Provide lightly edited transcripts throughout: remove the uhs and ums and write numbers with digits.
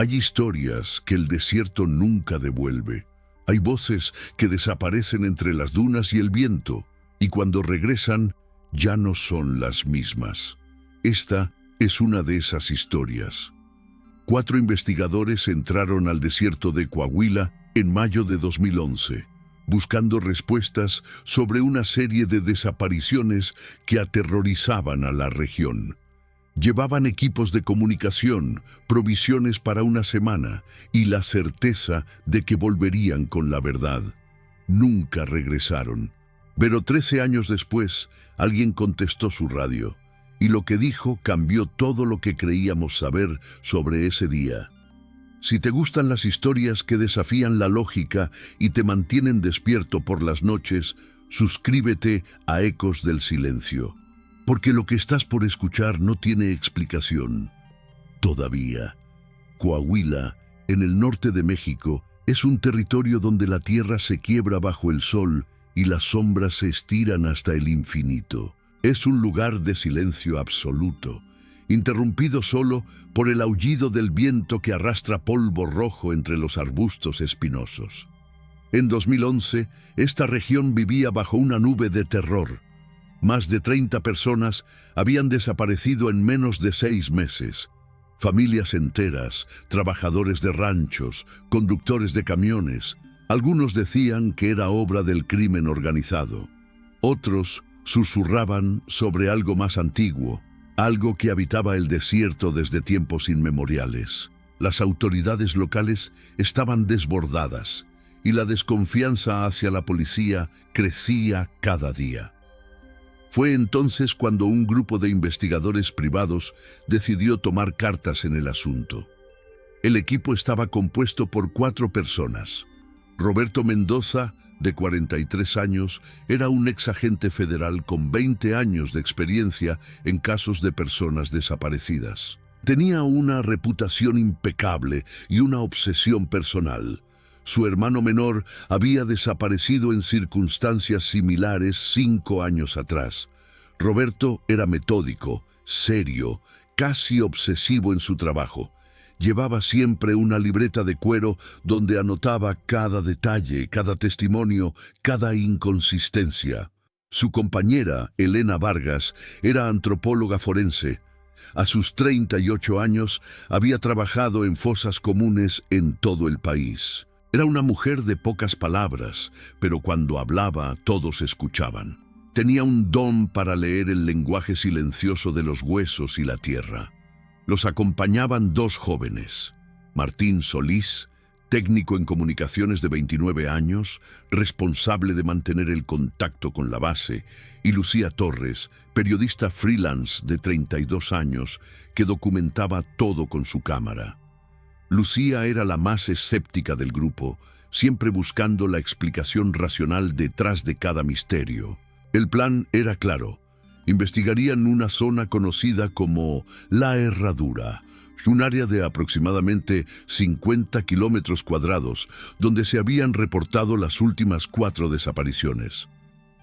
Hay historias que el desierto nunca devuelve. Hay voces que desaparecen entre las dunas y el viento, y cuando regresan, ya no son las mismas. Esta es una de esas historias. 4 investigadores entraron al desierto de Coahuila en mayo de 2011, buscando respuestas sobre una serie de desapariciones que aterrorizaban a la región. Llevaban equipos de comunicación, provisiones para una semana y la certeza de que volverían con la verdad. Nunca regresaron. Pero 13 años después, alguien contestó su radio, y lo que dijo cambió todo lo que creíamos saber sobre ese día. Si te gustan las historias que desafían la lógica y te mantienen despierto por las noches, suscríbete a Ecos del Silencio, porque lo que estás por escuchar no tiene explicación. Todavía. Coahuila, en el norte de México, es un territorio donde la tierra se quiebra bajo el sol y las sombras se estiran hasta el infinito. Es un lugar de silencio absoluto, interrumpido solo por el aullido del viento que arrastra polvo rojo entre los arbustos espinosos. En 2011, esta región vivía bajo una nube de terror. Más de 30 personas habían desaparecido en menos de 6 meses. Familias enteras, trabajadores de ranchos, conductores de camiones. Algunos decían que era obra del crimen organizado. Otros susurraban sobre algo más antiguo, algo que habitaba el desierto desde tiempos inmemoriales. Las autoridades locales estaban desbordadas y la desconfianza hacia la policía crecía cada día. Fue entonces cuando un grupo de investigadores privados decidió tomar cartas en el asunto. El equipo estaba compuesto por 4 personas. Roberto Mendoza, de 43 años, era un exagente federal con 20 años de experiencia en casos de personas desaparecidas. Tenía una reputación impecable y una obsesión personal. Su hermano menor había desaparecido en circunstancias similares 5 años atrás. Roberto era metódico, serio, casi obsesivo en su trabajo. Llevaba siempre una libreta de cuero donde anotaba cada detalle, cada testimonio, cada inconsistencia. Su compañera, Elena Vargas, era antropóloga forense. A sus 38 años había trabajado en fosas comunes en todo el país. Era una mujer de pocas palabras, pero cuando hablaba todos escuchaban. Tenía un don para leer el lenguaje silencioso de los huesos y la tierra. Los acompañaban 2 jóvenes, Martín Solís, técnico en comunicaciones de 29 años, responsable de mantener el contacto con la base, y Lucía Torres, periodista freelance de 32 años, que documentaba todo con su cámara. Lucía era la más escéptica del grupo, siempre buscando la explicación racional detrás de cada misterio. El plan era claro. Investigarían una zona conocida como La Herradura, un área de aproximadamente 50 kilómetros cuadrados, donde se habían reportado las últimas 4 desapariciones.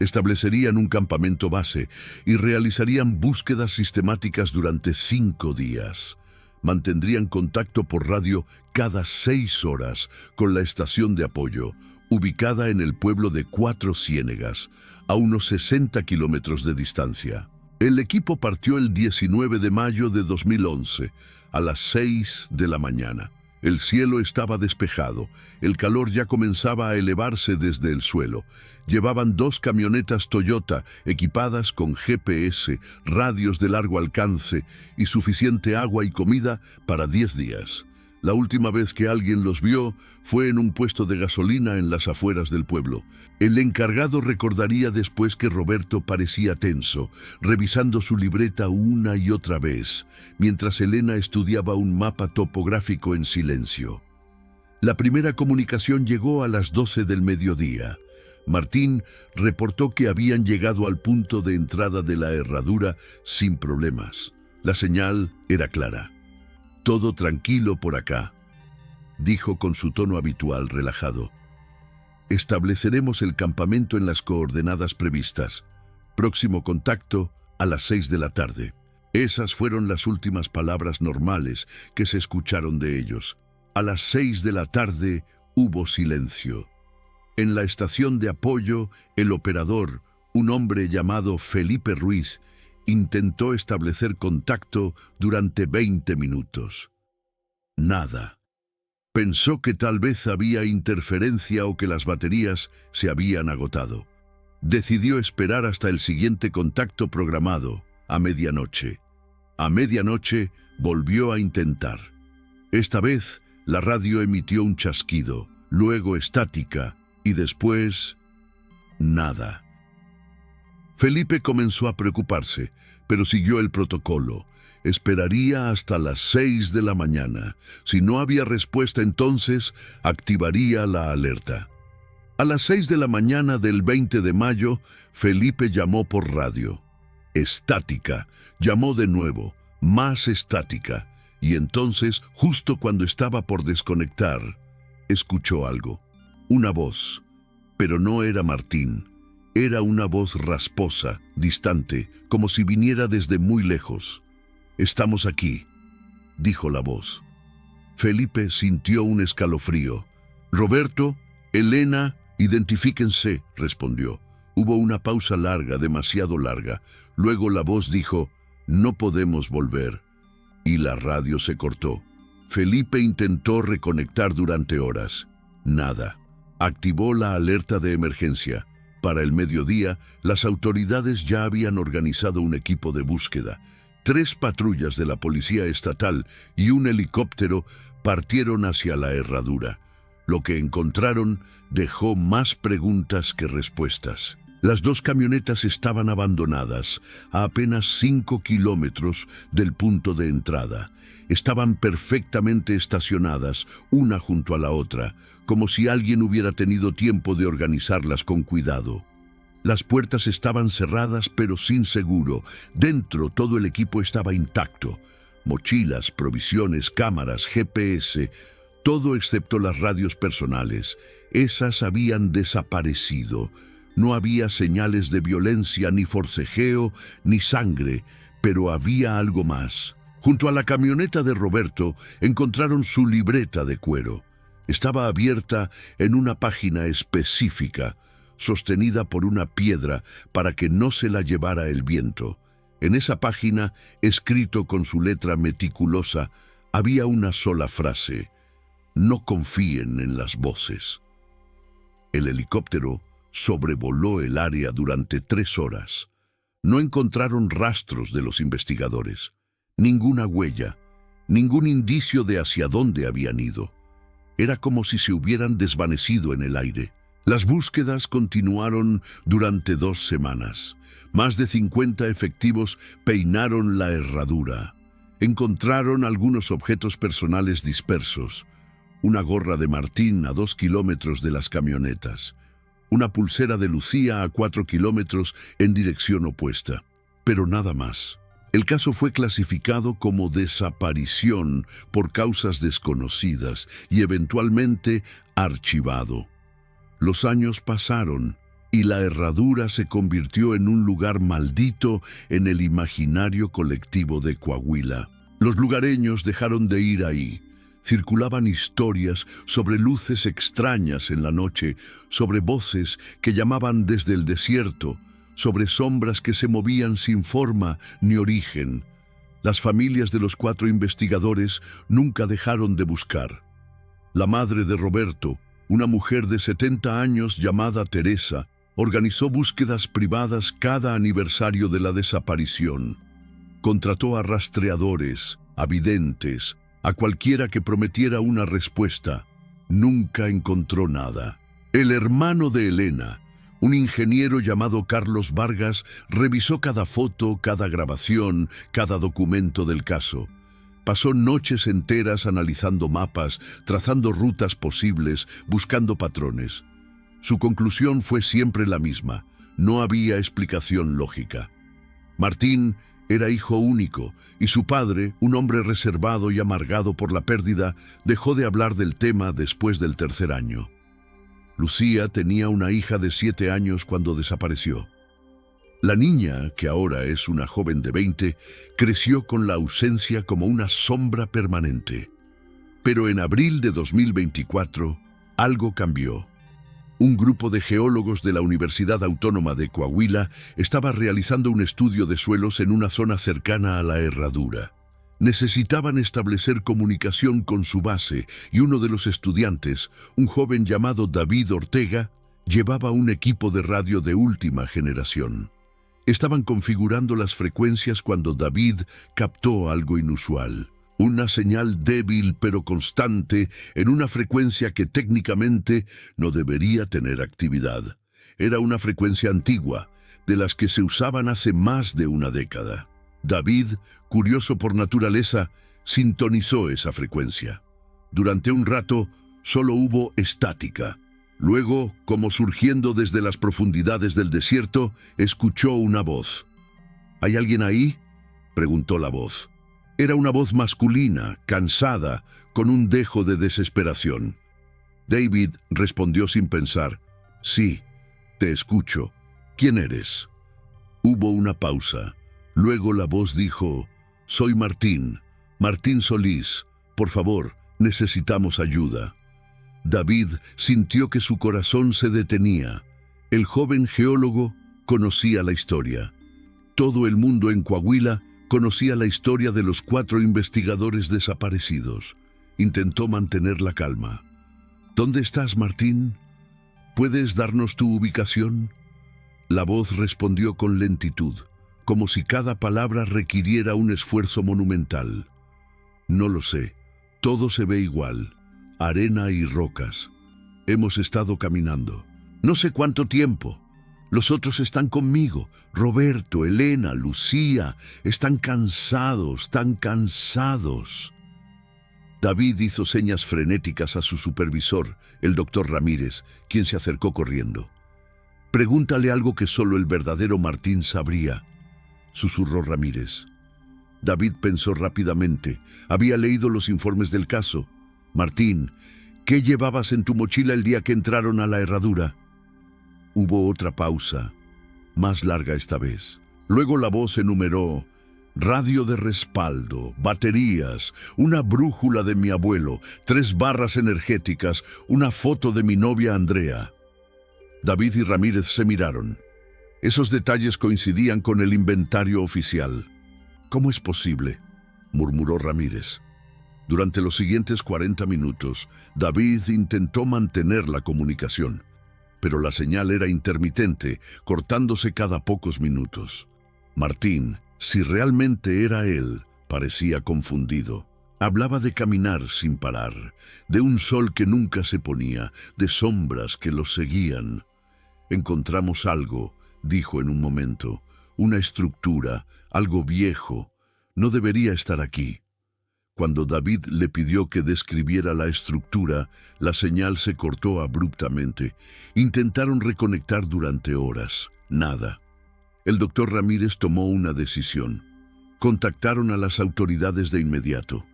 Establecerían un campamento base y realizarían búsquedas sistemáticas durante 5 días. Mantendrían contacto por radio cada 6 horas con la estación de apoyo, ubicada en el pueblo de Cuatro Ciénegas, a unos 60 kilómetros de distancia. El equipo partió el 19 de mayo de 2011, a las 6 de la mañana. El cielo estaba despejado, el calor ya comenzaba a elevarse desde el suelo. Llevaban 2 camionetas Toyota equipadas con GPS, radios de largo alcance y suficiente agua y comida para 10 días. La última vez que alguien los vio fue en un puesto de gasolina en las afueras del pueblo. El encargado recordaría después que Roberto parecía tenso, revisando su libreta una y otra vez, mientras Elena estudiaba un mapa topográfico en silencio. La primera comunicación llegó a las 12 del mediodía. Martín reportó que habían llegado al punto de entrada de la herradura sin problemas. La señal era clara. «Todo tranquilo por acá», dijo con su tono habitual relajado. «Estableceremos el campamento en las coordenadas previstas. Próximo contacto a las 6 de la tarde». Esas fueron las últimas palabras normales que se escucharon de ellos. A las 6 de la tarde hubo silencio. En la estación de apoyo, el operador, un hombre llamado Felipe Ruiz, intentó establecer contacto durante 20 minutos. Nada. Pensó que tal vez había interferencia o que las baterías se habían agotado. Decidió esperar hasta el siguiente contacto programado, a medianoche. A medianoche volvió a intentar. Esta vez, la radio emitió un chasquido, luego estática y después nada. Felipe comenzó a preocuparse, pero siguió el protocolo. Esperaría hasta las 6 de la mañana. Si no había respuesta, entonces activaría la alerta. A las 6 de la mañana del 20 de mayo, Felipe llamó por radio. Estática. Llamó de nuevo, más estática. Y entonces, justo cuando estaba por desconectar, escuchó algo. Una voz. Pero no era Martín. Era una voz rasposa, distante, como si viniera desde muy lejos. «Estamos aquí», dijo la voz. Felipe sintió un escalofrío. «Roberto, Elena, identifíquense», respondió. Hubo una pausa larga, demasiado larga. Luego la voz dijo, «No podemos volver». Y la radio se cortó. Felipe intentó reconectar durante horas. Nada. Activó la alerta de emergencia. Para el mediodía, las autoridades ya habían organizado un equipo de búsqueda. 3 patrullas de la policía estatal y un helicóptero partieron hacia la herradura. Lo que encontraron dejó más preguntas que respuestas. Las 2 camionetas estaban abandonadas, a apenas 5 kilómetros del punto de entrada. Estaban perfectamente estacionadas, una junto a la otra, como si alguien hubiera tenido tiempo de organizarlas con cuidado. Las puertas estaban cerradas pero sin seguro. Dentro todo el equipo estaba intacto. Mochilas, provisiones, cámaras, GPS, todo excepto las radios personales. Esas habían desaparecido. No había señales de violencia, ni forcejeo, ni sangre, pero había algo más. Junto a la camioneta de Roberto encontraron su libreta de cuero. Estaba abierta en una página específica, sostenida por una piedra para que no se la llevara el viento. En esa página, escrito con su letra meticulosa, había una sola frase: «No confíen en las voces». El helicóptero sobrevoló el área durante 3 horas. No encontraron rastros de los investigadores, ninguna huella, ningún indicio de hacia dónde habían ido. Era como si se hubieran desvanecido en el aire. Las búsquedas continuaron durante 2 semanas. Más de 50 efectivos peinaron la herradura. Encontraron algunos objetos personales dispersos. Una gorra de Martín a 2 kilómetros de las camionetas. Una pulsera de Lucía a 4 kilómetros en dirección opuesta. Pero nada más. El caso fue clasificado como desaparición por causas desconocidas y eventualmente archivado. Los años pasaron y la herradura se convirtió en un lugar maldito en el imaginario colectivo de Coahuila. Los lugareños dejaron de ir ahí. Circulaban historias sobre luces extrañas en la noche, sobre voces que llamaban desde el desierto, sobre sombras que se movían sin forma ni origen. Las familias de los 4 investigadores nunca dejaron de buscar. La madre de Roberto, una mujer de 70 años llamada Teresa, organizó búsquedas privadas cada aniversario de la desaparición. Contrató a rastreadores, a videntes, a cualquiera que prometiera una respuesta. Nunca encontró nada. El hermano de Elena, un ingeniero llamado Carlos Vargas, revisó cada foto, cada grabación, cada documento del caso. Pasó noches enteras analizando mapas, trazando rutas posibles, buscando patrones. Su conclusión fue siempre la misma: no había explicación lógica. Martín era hijo único, y su padre, un hombre reservado y amargado por la pérdida, dejó de hablar del tema después del 3er año. Lucía tenía una hija de 7 años cuando desapareció. La niña, que ahora es una joven de 20, creció con la ausencia como una sombra permanente. Pero en abril de 2024, algo cambió. Un grupo de geólogos de la Universidad Autónoma de Coahuila estaba realizando un estudio de suelos en una zona cercana a la herradura. Necesitaban establecer comunicación con su base y uno de los estudiantes, un joven llamado David Ortega, llevaba un equipo de radio de última generación. Estaban configurando las frecuencias cuando David captó algo inusual. Una señal débil pero constante en una frecuencia que técnicamente no debería tener actividad. Era una frecuencia antigua, de las que se usaban hace más de una década. David, curioso por naturaleza, sintonizó esa frecuencia. Durante un rato solo hubo estática. Luego, como surgiendo desde las profundidades del desierto, escuchó una voz. ¿Hay alguien ahí?, preguntó la voz. Era una voz masculina, cansada, con un dejo de desesperación. David respondió sin pensar. Sí, te escucho. ¿Quién eres? Hubo una pausa. Luego la voz dijo, soy Martín Solís. Por favor, necesitamos ayuda. David sintió que su corazón se detenía. El joven geólogo conocía la historia. Todo el mundo en Coahuila conocía la historia de los 4 investigadores desaparecidos. Intentó mantener la calma. ¿Dónde estás, Martín? ¿Puedes darnos tu ubicación? La voz respondió con lentitud, como si cada palabra requiriera un esfuerzo monumental. No lo sé. Todo se ve igual. Arena y rocas. Hemos estado caminando. No sé cuánto tiempo. Los otros están conmigo. Roberto, Elena, Lucía, están cansados, tan cansados. David hizo señas frenéticas a su supervisor, el doctor Ramírez, quien se acercó corriendo. Pregúntale algo que solo el verdadero Martín sabría, susurró Ramírez. David pensó rápidamente. Había leído los informes del caso. Martín, ¿qué llevabas en tu mochila el día que entraron a la herradura? Hubo otra pausa, más larga esta vez. Luego la voz enumeró: radio de respaldo, baterías, una brújula de mi abuelo, 3 barras energéticas, una foto de mi novia Andrea. David y Ramírez se miraron. Esos detalles coincidían con el inventario oficial. ¿Cómo es posible?, murmuró Ramírez. Durante los siguientes 40 minutos, David intentó mantener la comunicación, pero la señal era intermitente, cortándose cada pocos minutos. Martín, si realmente era él, parecía confundido. Hablaba de caminar sin parar, de un sol que nunca se ponía, de sombras que los seguían. Encontramos algo, dijo en un momento, una estructura, algo viejo. No debería estar aquí. Cuando David le pidió que describiera la estructura, la señal se cortó abruptamente. Intentaron reconectar durante horas. Nada. El doctor Ramírez tomó una decisión. Contactaron a las autoridades de inmediato.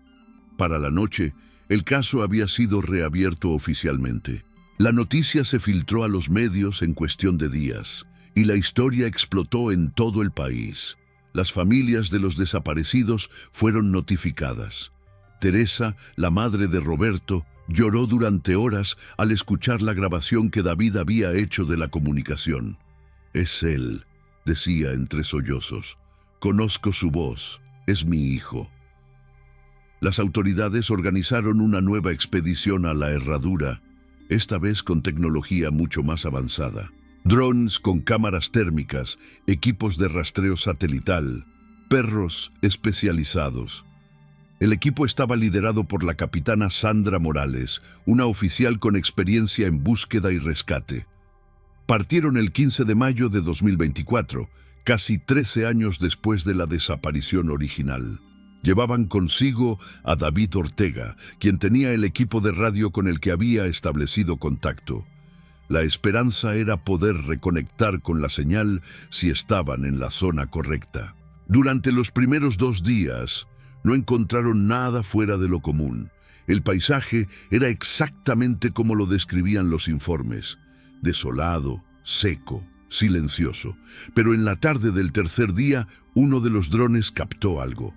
Para la noche, el caso había sido reabierto oficialmente. La noticia se filtró a los medios en cuestión de días, y la historia explotó en todo el país. Las familias de los desaparecidos fueron notificadas. Teresa, la madre de Roberto, lloró durante horas al escuchar la grabación que David había hecho de la comunicación. Es él, decía entre sollozos. Conozco su voz, es mi hijo. Las autoridades organizaron una nueva expedición a la herradura, esta vez con tecnología mucho más avanzada. Drones con cámaras térmicas, equipos de rastreo satelital, perros especializados. El equipo estaba liderado por la capitana Sandra Morales, una oficial con experiencia en búsqueda y rescate. Partieron el 15 de mayo de 2024, casi 13 años después de la desaparición original. Llevaban consigo a David Ortega, quien tenía el equipo de radio con el que había establecido contacto. La esperanza era poder reconectar con la señal si estaban en la zona correcta. Durante los primeros 2 días, no encontraron nada fuera de lo común. El paisaje era exactamente como lo describían los informes: desolado, seco, silencioso. Pero en la tarde del tercer día, uno de los drones captó algo.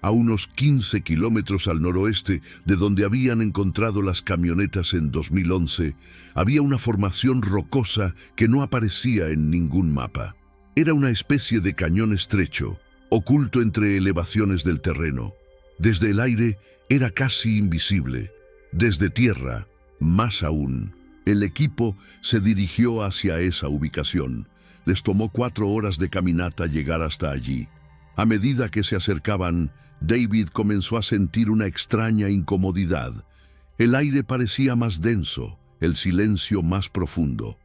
A unos 15 kilómetros al noroeste de donde habían encontrado las camionetas en 2011, había una formación rocosa que no aparecía en ningún mapa. Era una especie de cañón estrecho, oculto entre elevaciones del terreno. Desde el aire era casi invisible. Desde tierra, más aún. El equipo se dirigió hacia esa ubicación. Les tomó 4 horas de caminata llegar hasta allí. A medida que se acercaban, David comenzó a sentir una extraña incomodidad. El aire parecía más denso, el silencio más profundo.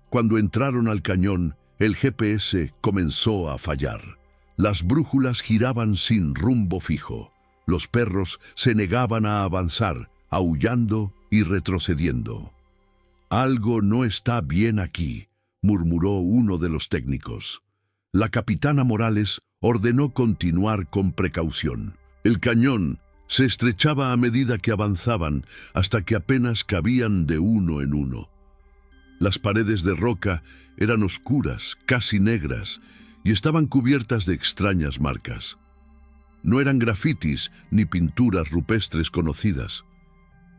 Cuando entraron al cañón, el GPS comenzó a fallar. Las brújulas giraban sin rumbo fijo. Los perros se negaban a avanzar, aullando y retrocediendo. «Algo no está bien aquí», murmuró uno de los técnicos. La capitana Morales ordenó continuar con precaución. El cañón se estrechaba a medida que avanzaban hasta que apenas cabían de uno en uno. Las paredes de roca eran oscuras, casi negras, y estaban cubiertas de extrañas marcas. No eran grafitis ni pinturas rupestres conocidas.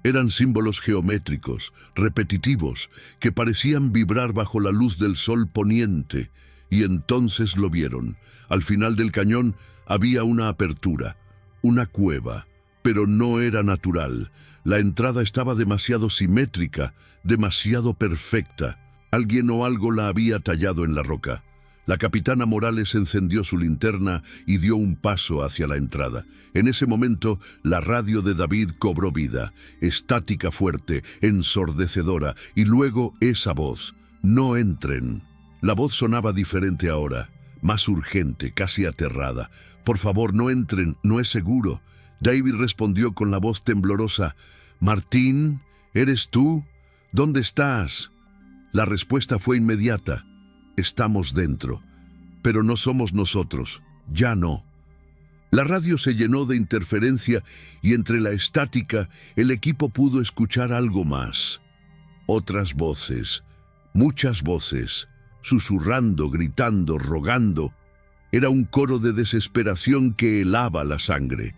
Eran símbolos geométricos, repetitivos, que parecían vibrar bajo la luz del sol poniente, y entonces lo vieron. Al final del cañón había una apertura, una cueva, pero no era natural. La entrada estaba demasiado simétrica, demasiado perfecta. Alguien o algo la había tallado en la roca. La capitana Morales encendió su linterna y dio un paso hacia la entrada. En ese momento, la radio de David cobró vida, estática fuerte, ensordecedora, y luego esa voz: «No entren». La voz sonaba diferente ahora, más urgente, casi aterrada. «Por favor, no entren, no es seguro». David respondió con la voz temblorosa: «Martín, ¿eres tú? ¿Dónde estás?» La respuesta fue inmediata: «Estamos dentro, pero no somos nosotros, ya no». La radio se llenó de interferencia y entre la estática el equipo pudo escuchar algo más. Otras voces, muchas voces, susurrando, gritando, rogando. Era un coro de desesperación que helaba la sangre.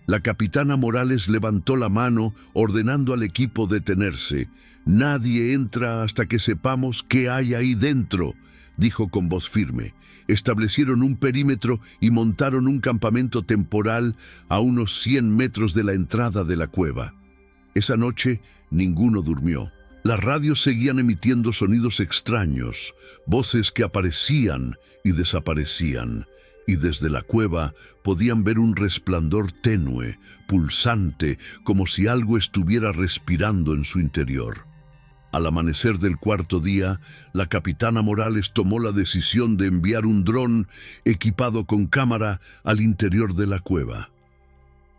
La capitana Morales levantó la mano ordenando al equipo detenerse. «Nadie entra hasta que sepamos qué hay ahí dentro», dijo con voz firme. Establecieron un perímetro y montaron un campamento temporal a unos 100 metros de la entrada de la cueva. Esa noche ninguno durmió. Las radios seguían emitiendo sonidos extraños, voces que aparecían y desaparecían, y desde la cueva podían ver un resplandor tenue, pulsante, como si algo estuviera respirando en su interior. Al amanecer del 4.º día, la capitana Morales tomó la decisión de enviar un dron equipado con cámara al interior de la cueva.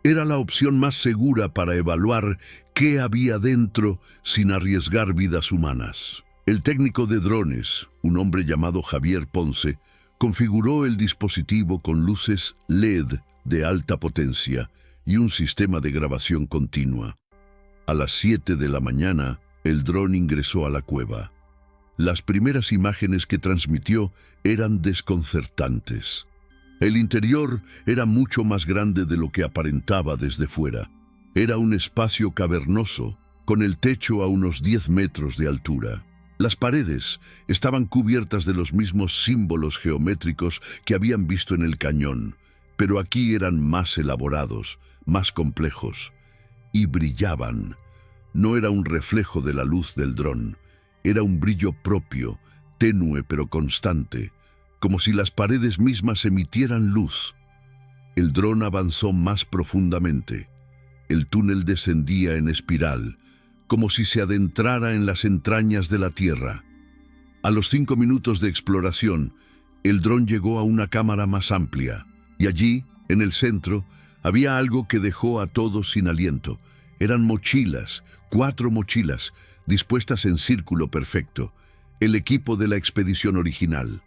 Era la opción más segura para evaluar qué había dentro sin arriesgar vidas humanas. El técnico de drones, un hombre llamado Javier Ponce, configuró el dispositivo con luces LED de alta potencia y un sistema de grabación continua. A las 7 de la mañana, el dron ingresó a la cueva. Las primeras imágenes que transmitió eran desconcertantes. El interior era mucho más grande de lo que aparentaba desde fuera. Era un espacio cavernoso, con el techo a unos 10 metros de altura. Las paredes estaban cubiertas de los mismos símbolos geométricos que habían visto en el cañón, pero aquí eran más elaborados, más complejos, y brillaban. No era un reflejo de la luz del dron, era un brillo propio, tenue pero constante, como si las paredes mismas emitieran luz. El dron avanzó más profundamente. El túnel descendía en espiral, como si se adentrara en las entrañas de la Tierra. A los 5 minutos de exploración, el dron llegó a una cámara más amplia, y allí, en el centro, había algo que dejó a todos sin aliento. Eran mochilas, 4 mochilas, dispuestas en círculo perfecto, el equipo de la expedición original.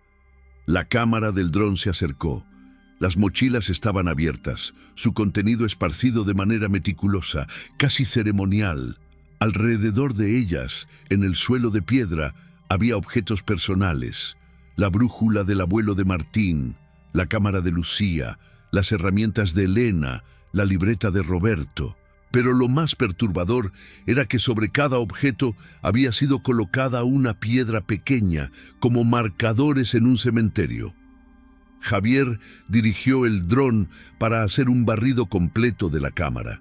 La cámara del dron se acercó. Las mochilas estaban abiertas, su contenido esparcido de manera meticulosa, casi ceremonial. Alrededor de ellas, en el suelo de piedra, había objetos personales: la brújula del abuelo de Martín, la cámara de Lucía, las herramientas de Elena, la libreta de Roberto. Pero lo más perturbador era que sobre cada objeto había sido colocada una piedra pequeña, como marcadores en un cementerio. Javier dirigió el dron para hacer un barrido completo de la cámara.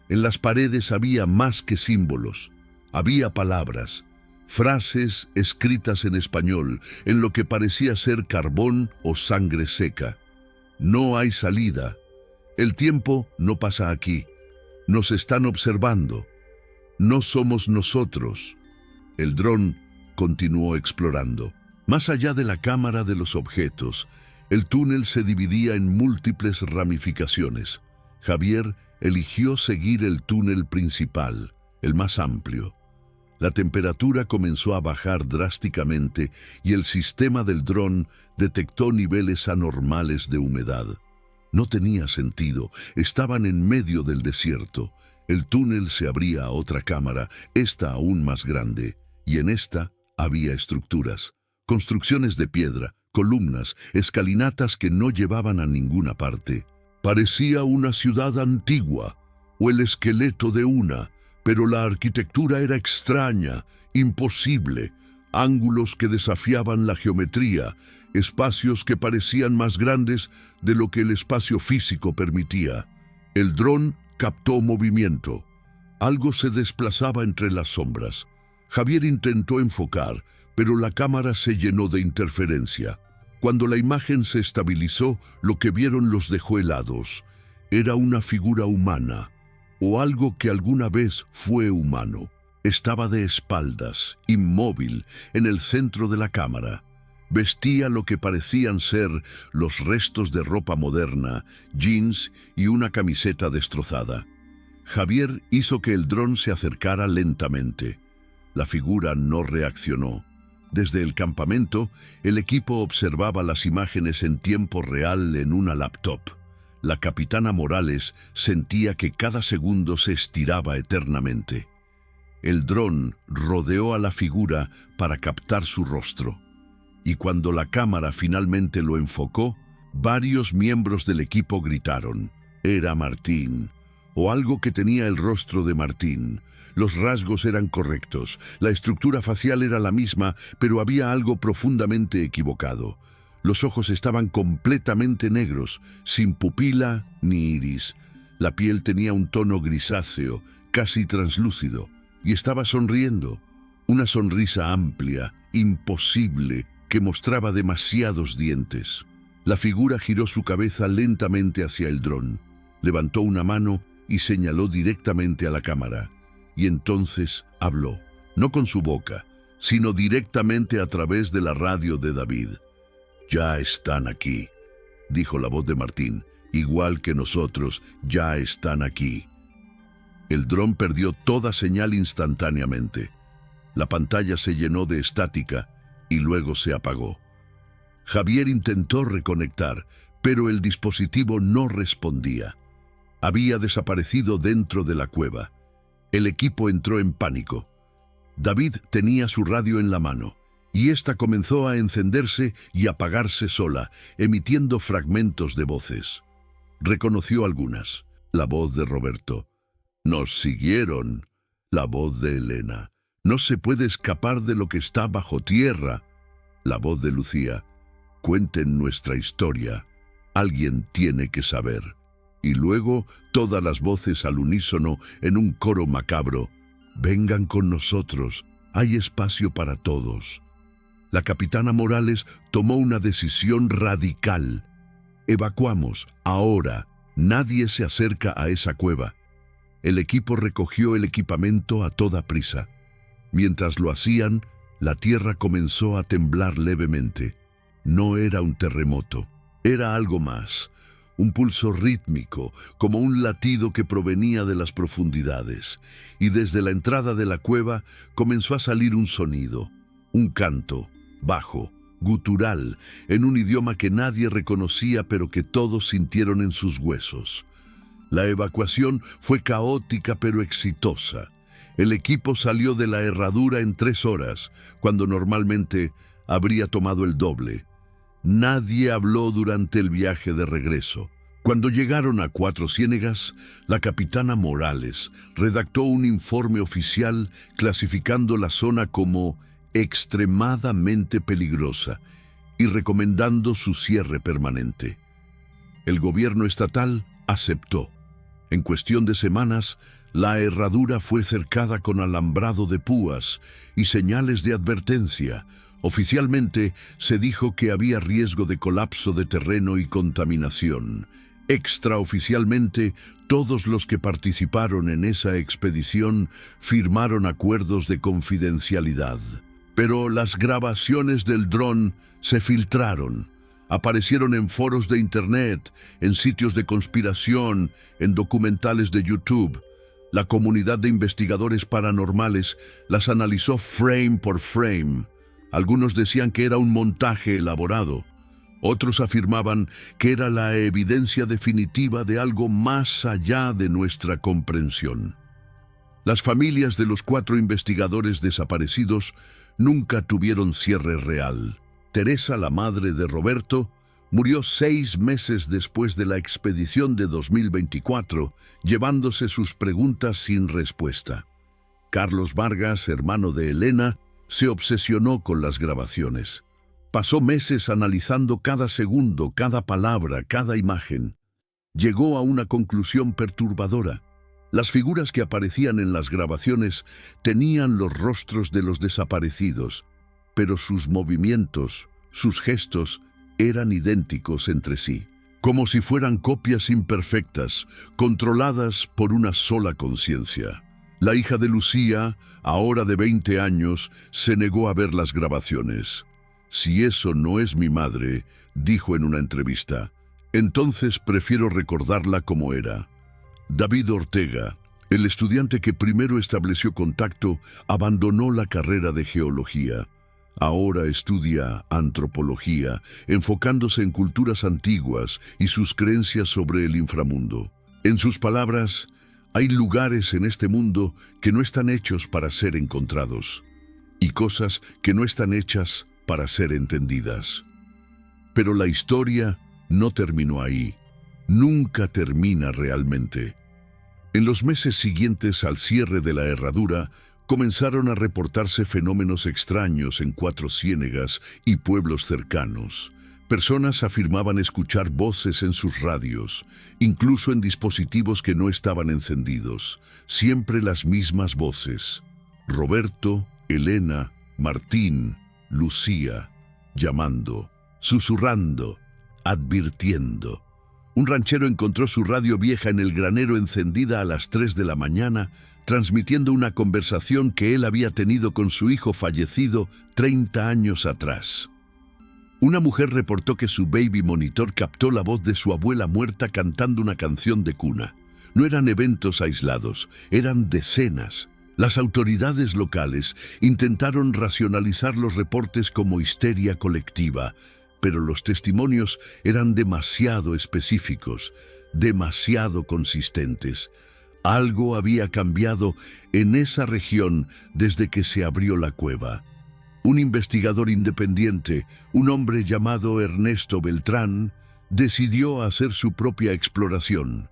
En las paredes había más que símbolos, había palabras, frases escritas en español, en lo que parecía ser carbón o sangre seca. No hay salida. El tiempo no pasa aquí. Nos están observando. No somos nosotros. El dron continuó explorando. Más allá de la cámara de los objetos, el túnel se dividía en múltiples ramificaciones. Javier eligió seguir el túnel principal, el más amplio. La temperatura comenzó a bajar drásticamente y el sistema del dron detectó niveles anormales de humedad. No tenía sentido, estaban en medio del desierto. El túnel se abría a otra cámara, esta aún más grande, y en esta había estructuras, construcciones de piedra, columnas, escalinatas que no llevaban a ninguna parte. Parecía una ciudad antigua, o el esqueleto de una, pero la arquitectura era extraña, imposible, ángulos que desafiaban la geometría, espacios que parecían más grandes de lo que el espacio físico permitía. El dron captó movimiento. Algo se desplazaba entre las sombras. Javier intentó enfocar, pero la cámara se llenó de interferencia. Cuando la imagen se estabilizó, lo que vieron los dejó helados. Era una figura humana, o algo que alguna vez fue humano. Estaba de espaldas, inmóvil, en el centro de la cámara. Vestía lo que parecían ser los restos de ropa moderna, jeans y una camiseta destrozada. Javier hizo que el dron se acercara lentamente. La figura no reaccionó. Desde el campamento, el equipo observaba las imágenes en tiempo real en una laptop. La capitana Morales sentía que cada segundo se estiraba eternamente. El dron rodeó a la figura para captar su rostro. Y cuando la cámara finalmente lo enfocó, varios miembros del equipo gritaron: «Era Martín», o algo que tenía el rostro de Martín. Los rasgos eran correctos, la estructura facial era la misma, pero había algo profundamente equivocado. Los ojos estaban completamente negros, sin pupila ni iris. La piel tenía un tono grisáceo, casi translúcido, y estaba sonriendo. Una sonrisa amplia, imposible, que mostraba demasiados dientes. La figura giró su cabeza lentamente hacia el dron, levantó una mano y señaló directamente a la cámara. Y entonces habló, no con su boca, sino directamente a través de la radio de David. «Ya están aquí», dijo la voz de Martín, «igual que nosotros, ya están aquí». El dron perdió toda señal instantáneamente. La pantalla se llenó de estática y luego se apagó. Javier intentó reconectar, pero el dispositivo no respondía. Había desaparecido dentro de la cueva. El equipo entró en pánico. David tenía su radio en la mano, y ésta comenzó a encenderse y apagarse sola, emitiendo fragmentos de voces. Reconoció algunas. La voz de Roberto. «Nos siguieron». La voz de Elena. «No se puede escapar de lo que está bajo tierra». La voz de Lucía. «Cuenten nuestra historia. Alguien tiene que saber». Y luego todas las voces al unísono en un coro macabro. «Vengan con nosotros, hay espacio para todos». La capitana Morales tomó una decisión radical. «Evacuamos, ahora. Nadie se acerca a esa cueva». El equipo recogió el equipamiento a toda prisa. Mientras lo hacían, la tierra comenzó a temblar levemente. No era un terremoto, era algo más. Un pulso rítmico, como un latido que provenía de las profundidades. Y desde la entrada de la cueva comenzó a salir un sonido, un canto, bajo, gutural, en un idioma que nadie reconocía pero que todos sintieron en sus huesos. La evacuación fue caótica pero exitosa. El equipo salió de la herradura en 3 horas, cuando normalmente habría tomado el doble. Nadie habló durante el viaje de regreso. Cuando llegaron a Cuatro Ciénegas, la capitana Morales redactó un informe oficial clasificando la zona como extremadamente peligrosa y recomendando su cierre permanente. El gobierno estatal aceptó. En cuestión de semanas, la herradura fue cercada con alambrado de púas y señales de advertencia. Oficialmente se dijo que había riesgo de colapso de terreno y contaminación. Extraoficialmente, todos los que participaron en esa expedición firmaron acuerdos de confidencialidad. Pero las grabaciones del dron se filtraron. Aparecieron en foros de internet, en sitios de conspiración, en documentales de YouTube. La comunidad de investigadores paranormales las analizó frame por frame. Algunos decían que era un montaje elaborado. Otros afirmaban que era la evidencia definitiva de algo más allá de nuestra comprensión. Las familias de los 4 investigadores desaparecidos nunca tuvieron cierre real. Teresa, la madre de Roberto, murió 6 meses después de la expedición de 2024, llevándose sus preguntas sin respuesta. Carlos Vargas, hermano de Elena, se obsesionó con las grabaciones. Pasó meses analizando cada segundo, cada palabra, cada imagen. Llegó a una conclusión perturbadora. Las figuras que aparecían en las grabaciones tenían los rostros de los desaparecidos, pero sus movimientos, sus gestos, eran idénticos entre sí, como si fueran copias imperfectas, controladas por una sola conciencia. La hija de Lucía, ahora de 20 años, se negó a ver las grabaciones. «Si eso no es mi madre», dijo en una entrevista, «entonces prefiero recordarla como era». David Ortega, el estudiante que primero estableció contacto, abandonó la carrera de geología. Ahora estudia antropología, enfocándose en culturas antiguas y sus creencias sobre el inframundo. En sus palabras, hay lugares en este mundo que no están hechos para ser encontrados, y cosas que no están hechas para ser entendidas. Pero la historia no terminó ahí. Nunca termina realmente. En los meses siguientes al cierre de la herradura, comenzaron a reportarse fenómenos extraños en Cuatro Ciénegas y pueblos cercanos. Personas afirmaban escuchar voces en sus radios, incluso en dispositivos que no estaban encendidos. Siempre las mismas voces. Roberto, Elena, Martín, Lucía, llamando, susurrando, advirtiendo. Un ranchero encontró su radio vieja en el granero encendida a las 3 de la mañana, transmitiendo una conversación que él había tenido con su hijo fallecido 30 años atrás. Una mujer reportó que su baby monitor captó la voz de su abuela muerta cantando una canción de cuna. No eran eventos aislados, eran decenas. Las autoridades locales intentaron racionalizar los reportes como histeria colectiva, pero los testimonios eran demasiado específicos, demasiado consistentes. Algo había cambiado en esa región desde que se abrió la cueva. Un investigador independiente, un hombre llamado Ernesto Beltrán, decidió hacer su propia exploración.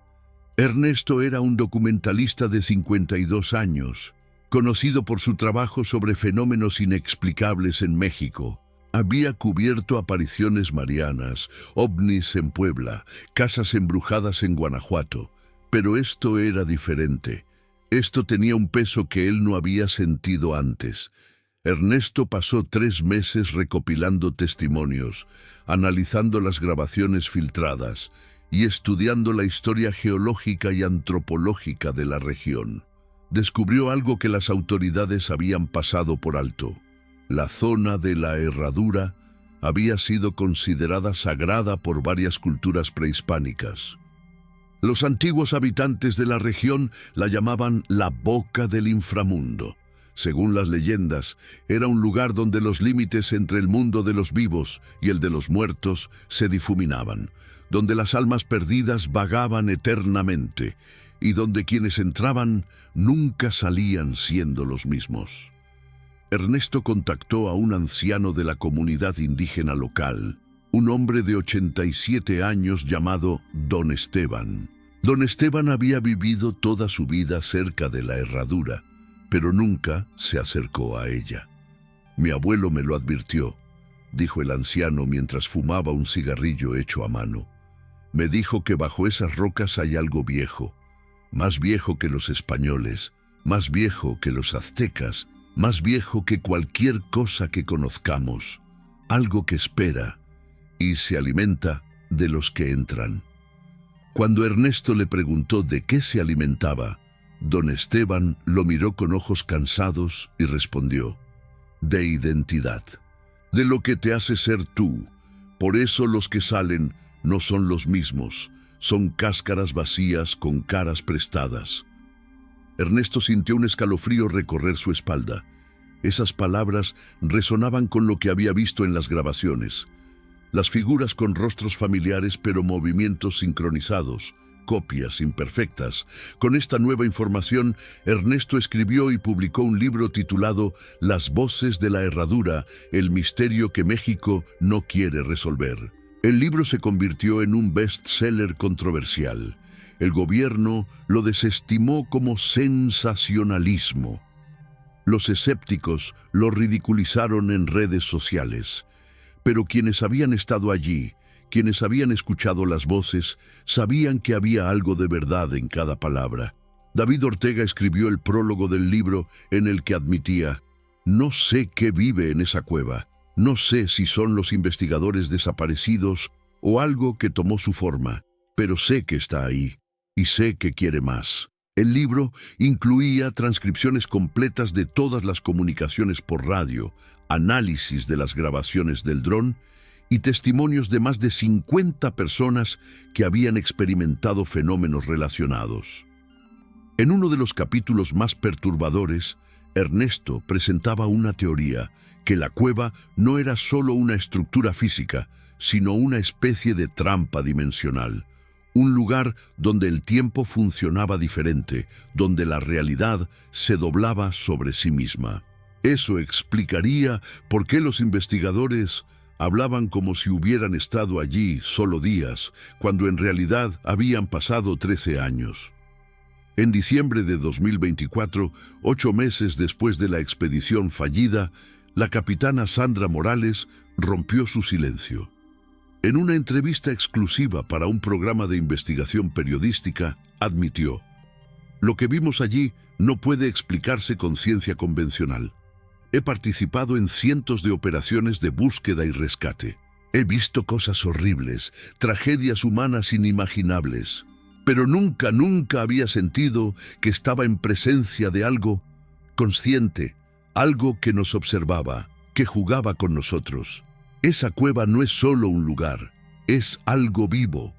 Ernesto era un documentalista de 52 años, conocido por su trabajo sobre fenómenos inexplicables en México. Había cubierto apariciones marianas, ovnis en Puebla, casas embrujadas en Guanajuato. Pero esto era diferente. Esto tenía un peso que él no había sentido antes. Ernesto pasó 3 meses recopilando testimonios, analizando las grabaciones filtradas y estudiando la historia geológica y antropológica de la región. Descubrió algo que las autoridades habían pasado por alto. La zona de la herradura había sido considerada sagrada por varias culturas prehispánicas. Los antiguos habitantes de la región la llamaban la boca del inframundo. Según las leyendas, era un lugar donde los límites entre el mundo de los vivos y el de los muertos se difuminaban, donde las almas perdidas vagaban eternamente y donde quienes entraban nunca salían siendo los mismos. Ernesto contactó a un anciano de la comunidad indígena local. un hombre de 87 años llamado Don Esteban. Don Esteban había vivido toda su vida cerca de la herradura, pero nunca se acercó a ella. «Mi abuelo me lo advirtió», dijo el anciano mientras fumaba un cigarrillo hecho a mano. «Me dijo que bajo esas rocas hay algo viejo, más viejo que los españoles, más viejo que los aztecas, más viejo que cualquier cosa que conozcamos, algo que espera y se alimenta de los que entran». Cuando Ernesto le preguntó de qué se alimentaba, don Esteban lo miró con ojos cansados y respondió: «De identidad, de lo que te hace ser tú. Por eso los que salen no son los mismos, son cáscaras vacías con caras prestadas». Ernesto sintió un escalofrío recorrer su espalda. Esas palabras resonaban con lo que había visto en las grabaciones. Las figuras con rostros familiares pero movimientos sincronizados, copias imperfectas. Con esta nueva información, Ernesto escribió y publicó un libro titulado Las voces de la herradura, el misterio que México no quiere resolver. El libro se convirtió en un bestseller controversial. El gobierno lo desestimó como sensacionalismo. Los escépticos lo ridiculizaron en redes sociales. Pero quienes habían estado allí, quienes habían escuchado las voces, sabían que había algo de verdad en cada palabra. David Ortega escribió el prólogo del libro en el que admitía: «No sé qué vive en esa cueva. No sé si son los investigadores desaparecidos o algo que tomó su forma, pero sé que está ahí y sé que quiere más». El libro incluía transcripciones completas de todas las comunicaciones por radio, análisis de las grabaciones del dron y testimonios de más de 50 personas que habían experimentado fenómenos relacionados. En uno de los capítulos más perturbadores, Ernesto presentaba una teoría: que la cueva no era solo una estructura física, sino una especie de trampa dimensional. Un lugar donde el tiempo funcionaba diferente, donde la realidad se doblaba sobre sí misma. Eso explicaría por qué los investigadores hablaban como si hubieran estado allí solo días, cuando en realidad habían pasado 13 años. En diciembre de 2024, 8 meses después de la expedición fallida, la capitana Sandra Morales rompió su silencio. En una entrevista exclusiva para un programa de investigación periodística, admitió: «Lo que vimos allí no puede explicarse con ciencia convencional. He participado en cientos de operaciones de búsqueda y rescate. He visto cosas horribles, tragedias humanas inimaginables, pero nunca había sentido que estaba en presencia de algo consciente, algo que nos observaba, que jugaba con nosotros. Esa cueva no es solo un lugar, es algo vivo».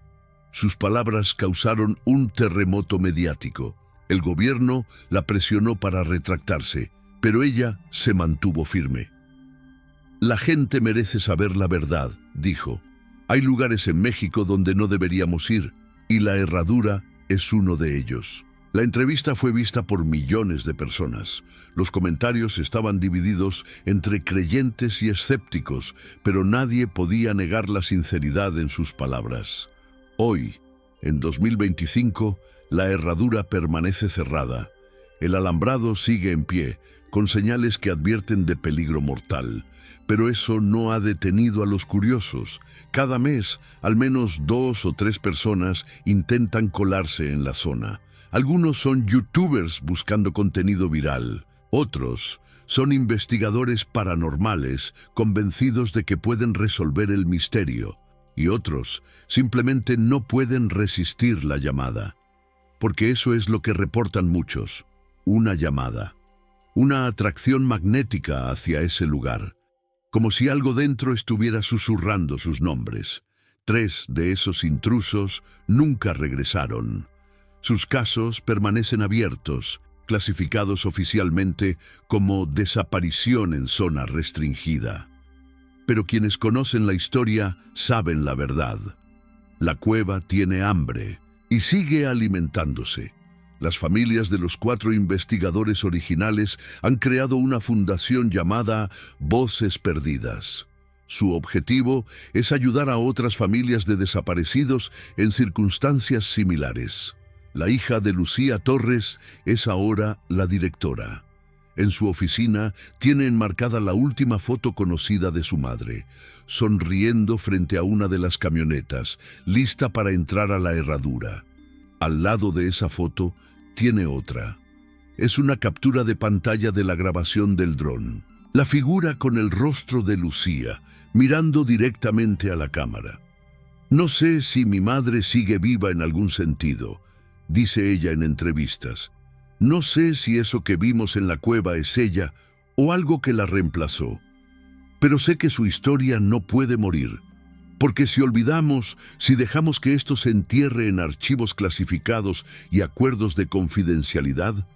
Sus palabras causaron un terremoto mediático. El gobierno la presionó para retractarse, pero ella se mantuvo firme. «La gente merece saber la verdad», dijo. «Hay lugares en México donde no deberíamos ir, y la herradura es uno de ellos». La entrevista fue vista por millones de personas. Los comentarios estaban divididos entre creyentes y escépticos, pero nadie podía negar la sinceridad en sus palabras. Hoy, en 2025, la herradura permanece cerrada. El alambrado sigue en pie, con señales que advierten de peligro mortal. Pero eso no ha detenido a los curiosos. Cada mes, al menos 2 o 3 personas intentan colarse en la zona. Algunos son youtubers buscando contenido viral. Otros son investigadores paranormales convencidos de que pueden resolver el misterio. Y otros simplemente no pueden resistir la llamada. Porque eso es lo que reportan muchos: una llamada. Una atracción magnética hacia ese lugar. Como si algo dentro estuviera susurrando sus nombres. 3 de esos intrusos nunca regresaron. Sus casos permanecen abiertos, clasificados oficialmente como desaparición en zona restringida. Pero quienes conocen la historia saben la verdad. La cueva tiene hambre y sigue alimentándose. Las familias de los 4 investigadores originales han creado una fundación llamada Voces Perdidas. Su objetivo es ayudar a otras familias de desaparecidos en circunstancias similares. La hija de Lucía Torres es ahora la directora. En su oficina tiene enmarcada la última foto conocida de su madre, sonriendo frente a una de las camionetas, lista para entrar a la herradura. Al lado de esa foto tiene otra. Es una captura de pantalla de la grabación del dron. La figura con el rostro de Lucía, mirando directamente a la cámara. No sé si mi madre sigue viva en algún sentido, dice ella en entrevistas. No sé si eso que vimos en la cueva es ella o algo que la reemplazó. Pero sé que su historia no puede morir, porque si olvidamos, si dejamos que esto se entierre en archivos clasificados y acuerdos de confidencialidad,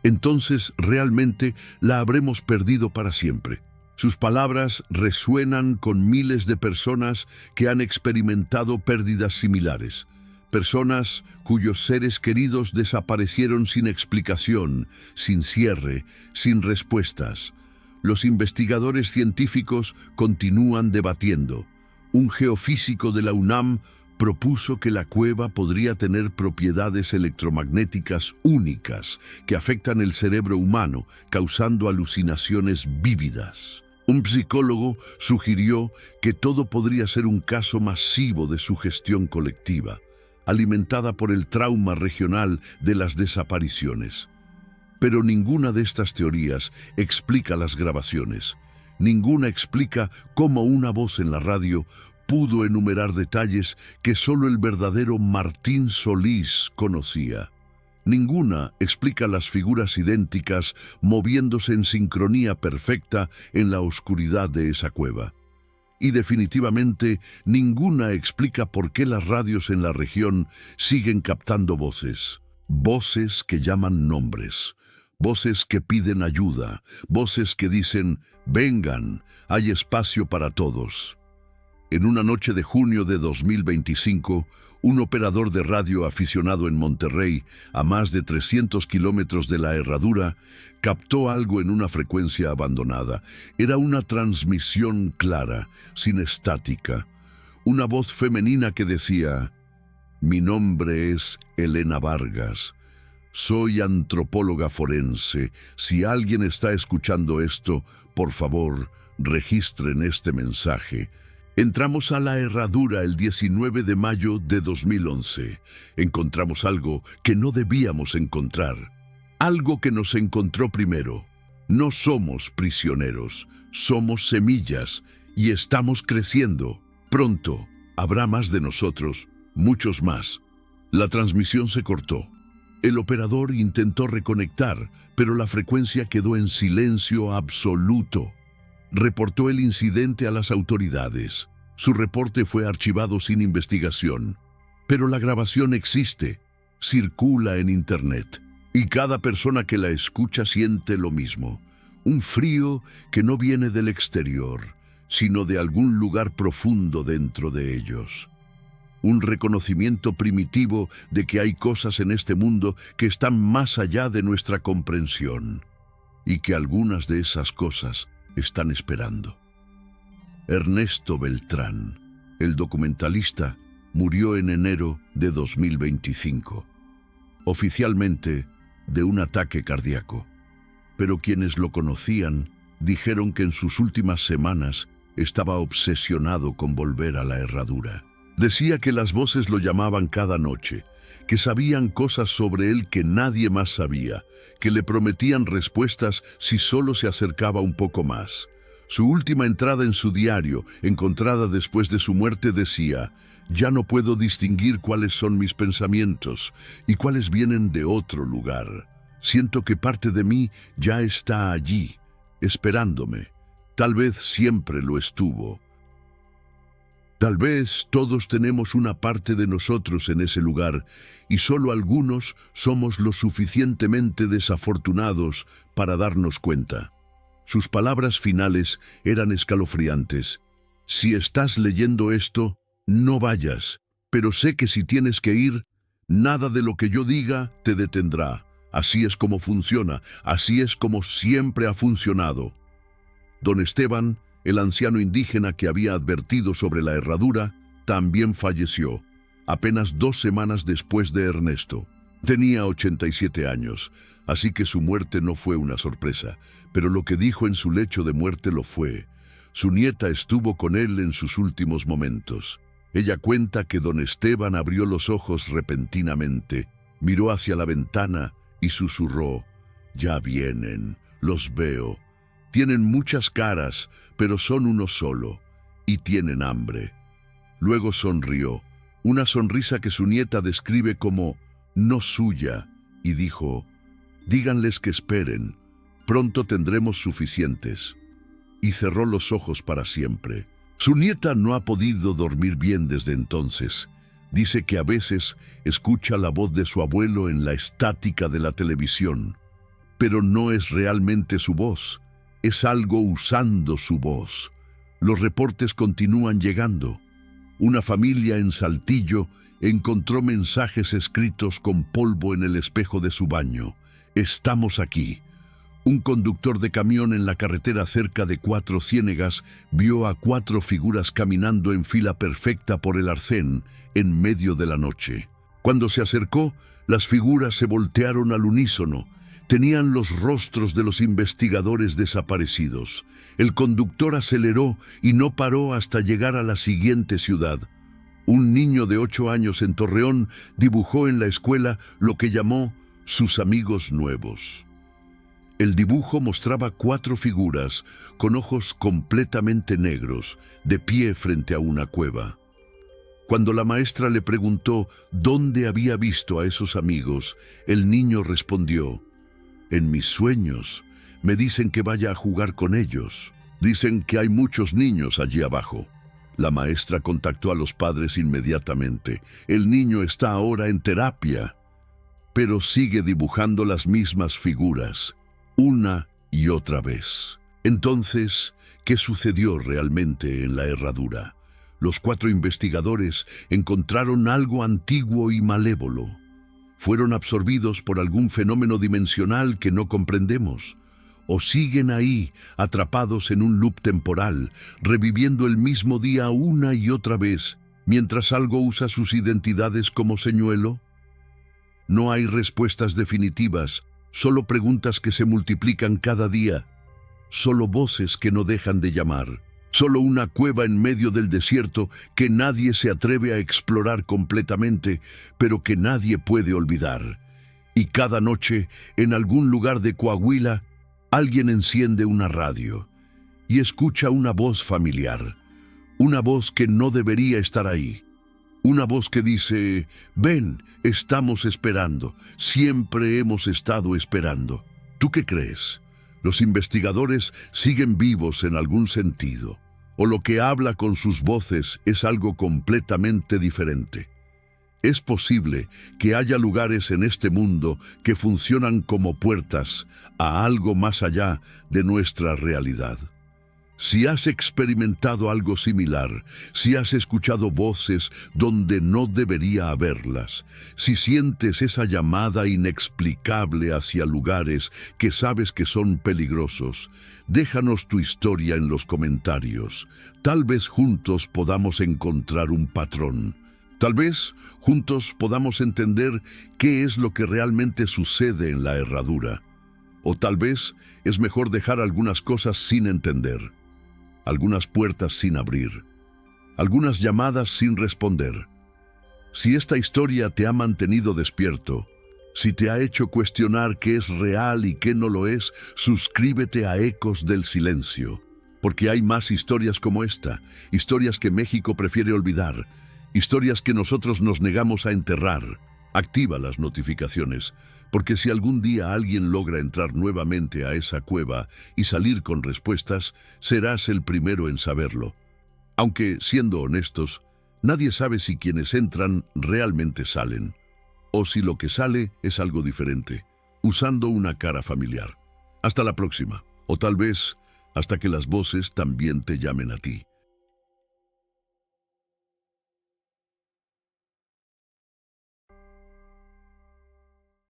entonces realmente la habremos perdido para siempre. Sus palabras resuenan con miles de personas que han experimentado pérdidas similares. Personas cuyos seres queridos desaparecieron sin explicación, sin cierre, sin respuestas. Los investigadores científicos continúan debatiendo. Un geofísico de la UNAM propuso que la cueva podría tener propiedades electromagnéticas únicas que afectan el cerebro humano, causando alucinaciones vívidas. Un psicólogo sugirió que todo podría ser un caso masivo de sugestión colectiva, alimentada por el trauma regional de las desapariciones. Pero ninguna de estas teorías explica las grabaciones. Ninguna explica cómo una voz en la radio pudo enumerar detalles que solo el verdadero Martín Solís conocía. Ninguna explica las figuras idénticas moviéndose en sincronía perfecta en la oscuridad de esa cueva. Y definitivamente ninguna explica por qué las radios en la región siguen captando voces. Voces que llaman nombres. Voces que piden ayuda. Voces que dicen, vengan, hay espacio para todos. En una noche de junio de 2025, un operador de radio aficionado en Monterrey, a más de 300 kilómetros de la herradura, captó algo en una frecuencia abandonada. Era una transmisión clara, sin estática. Una voz femenina que decía, mi nombre es Elena Vargas. Soy antropóloga forense. Si alguien está escuchando esto, por favor, registren este mensaje. Entramos a la herradura el 19 de mayo de 2011. Encontramos algo que no debíamos encontrar. Algo que nos encontró primero. No somos prisioneros, somos semillas y estamos creciendo. Pronto habrá más de nosotros, muchos más. La transmisión se cortó. El operador intentó reconectar, pero la frecuencia quedó en silencio absoluto. Reportó el incidente a las autoridades. Su reporte fue archivado sin investigación. Pero la grabación existe, circula en Internet, y cada persona que la escucha siente lo mismo. Un frío que no viene del exterior, sino de algún lugar profundo dentro de ellos. Un reconocimiento primitivo de que hay cosas en este mundo que están más allá de nuestra comprensión, y que algunas de esas cosas están esperando. Ernesto Beltrán, el documentalista, murió en enero de 2025, oficialmente de un ataque cardíaco. Pero quienes lo conocían dijeron que en sus últimas semanas estaba obsesionado con volver a la herradura. Decía que las voces lo llamaban cada noche, que sabían cosas sobre él que nadie más sabía, que le prometían respuestas si solo se acercaba un poco más. Su última entrada en su diario, encontrada después de su muerte, decía, «Ya no puedo distinguir cuáles son mis pensamientos y cuáles vienen de otro lugar. Siento que parte de mí ya está allí, esperándome. Tal vez siempre lo estuvo. Tal vez todos tenemos una parte de nosotros en ese lugar y solo algunos somos lo suficientemente desafortunados para darnos cuenta». Sus palabras finales eran escalofriantes. «Si estás leyendo esto, no vayas, pero sé que si tienes que ir, nada de lo que yo diga te detendrá. Así es como funciona, así es como siempre ha funcionado». Don Esteban El anciano indígena que había advertido sobre la herradura también falleció, apenas 2 semanas después de Ernesto. Tenía 87 años, así que su muerte no fue una sorpresa, pero lo que dijo en su lecho de muerte lo fue. Su nieta estuvo con él en sus últimos momentos. Ella cuenta que don Esteban abrió los ojos repentinamente, miró hacia la ventana y susurró: «Ya vienen, los veo. Tienen muchas caras, pero son uno solo, y tienen hambre». Luego sonrió, una sonrisa que su nieta describe como no suya, y dijo: «Díganles que esperen, pronto tendremos suficientes». Y cerró los ojos para siempre. Su nieta no ha podido dormir bien desde entonces. Dice que a veces escucha la voz de su abuelo en la estática de la televisión, pero no es realmente su voz, es algo usando su voz. Los reportes continúan llegando. Una familia en Saltillo encontró mensajes escritos con polvo en el espejo de su baño. «Estamos aquí». Un conductor de camión en la carretera cerca de Cuatro Ciénegas vio a 4 figuras caminando en fila perfecta por el arcén en medio de la noche. Cuando se acercó, las figuras se voltearon al unísono. Tenían los rostros de los investigadores desaparecidos. El conductor aceleró y no paró hasta llegar a la siguiente ciudad. Un niño de 8 años en Torreón dibujó en la escuela lo que llamó sus amigos nuevos. El dibujo mostraba 4 figuras con ojos completamente negros, de pie frente a una cueva. Cuando la maestra le preguntó dónde había visto a esos amigos, el niño respondió: «En mis sueños me dicen que vaya a jugar con ellos. Dicen que hay muchos niños allí abajo». La maestra contactó a los padres inmediatamente. El niño está ahora en terapia, pero sigue dibujando las mismas figuras, una y otra vez. Entonces, ¿qué sucedió realmente en la herradura? Los 4 investigadores encontraron algo antiguo y malévolo. ¿Fueron absorbidos por algún fenómeno dimensional que no comprendemos? ¿O siguen ahí, atrapados en un loop temporal, reviviendo el mismo día una y otra vez, mientras algo usa sus identidades como señuelo? No hay respuestas definitivas, solo preguntas que se multiplican cada día, solo voces que no dejan de llamar, solo una cueva en medio del desierto que nadie se atreve a explorar completamente, pero que nadie puede olvidar. Y cada noche, en algún lugar de Coahuila, alguien enciende una radio y escucha una voz familiar, una voz que no debería estar ahí. Una voz que dice: «Ven, estamos esperando, siempre hemos estado esperando». ¿Tú qué crees? ¿Los investigadores siguen vivos en algún sentido? ¿O lo que habla con sus voces es algo completamente diferente? Es posible que haya lugares en este mundo que funcionan como puertas a algo más allá de nuestra realidad. Si has experimentado algo similar, si has escuchado voces donde no debería haberlas, si sientes esa llamada inexplicable hacia lugares que sabes que son peligrosos, déjanos tu historia en los comentarios. Tal vez juntos podamos encontrar un patrón. Tal vez juntos podamos entender qué es lo que realmente sucede en la herradura. O tal vez es mejor dejar algunas cosas sin entender. Algunas puertas sin abrir, algunas llamadas sin responder. Si esta historia te ha mantenido despierto, si te ha hecho cuestionar qué es real y qué no lo es, suscríbete a Ecos del Silencio, porque hay más historias como esta, historias que México prefiere olvidar, historias que nosotros nos negamos a enterrar. Activa las notificaciones, porque si algún día alguien logra entrar nuevamente a esa cueva y salir con respuestas, serás el primero en saberlo. Aunque, siendo honestos, nadie sabe si quienes entran realmente salen, o si lo que sale es algo diferente, usando una cara familiar. Hasta la próxima, o tal vez hasta que las voces también te llamen a ti.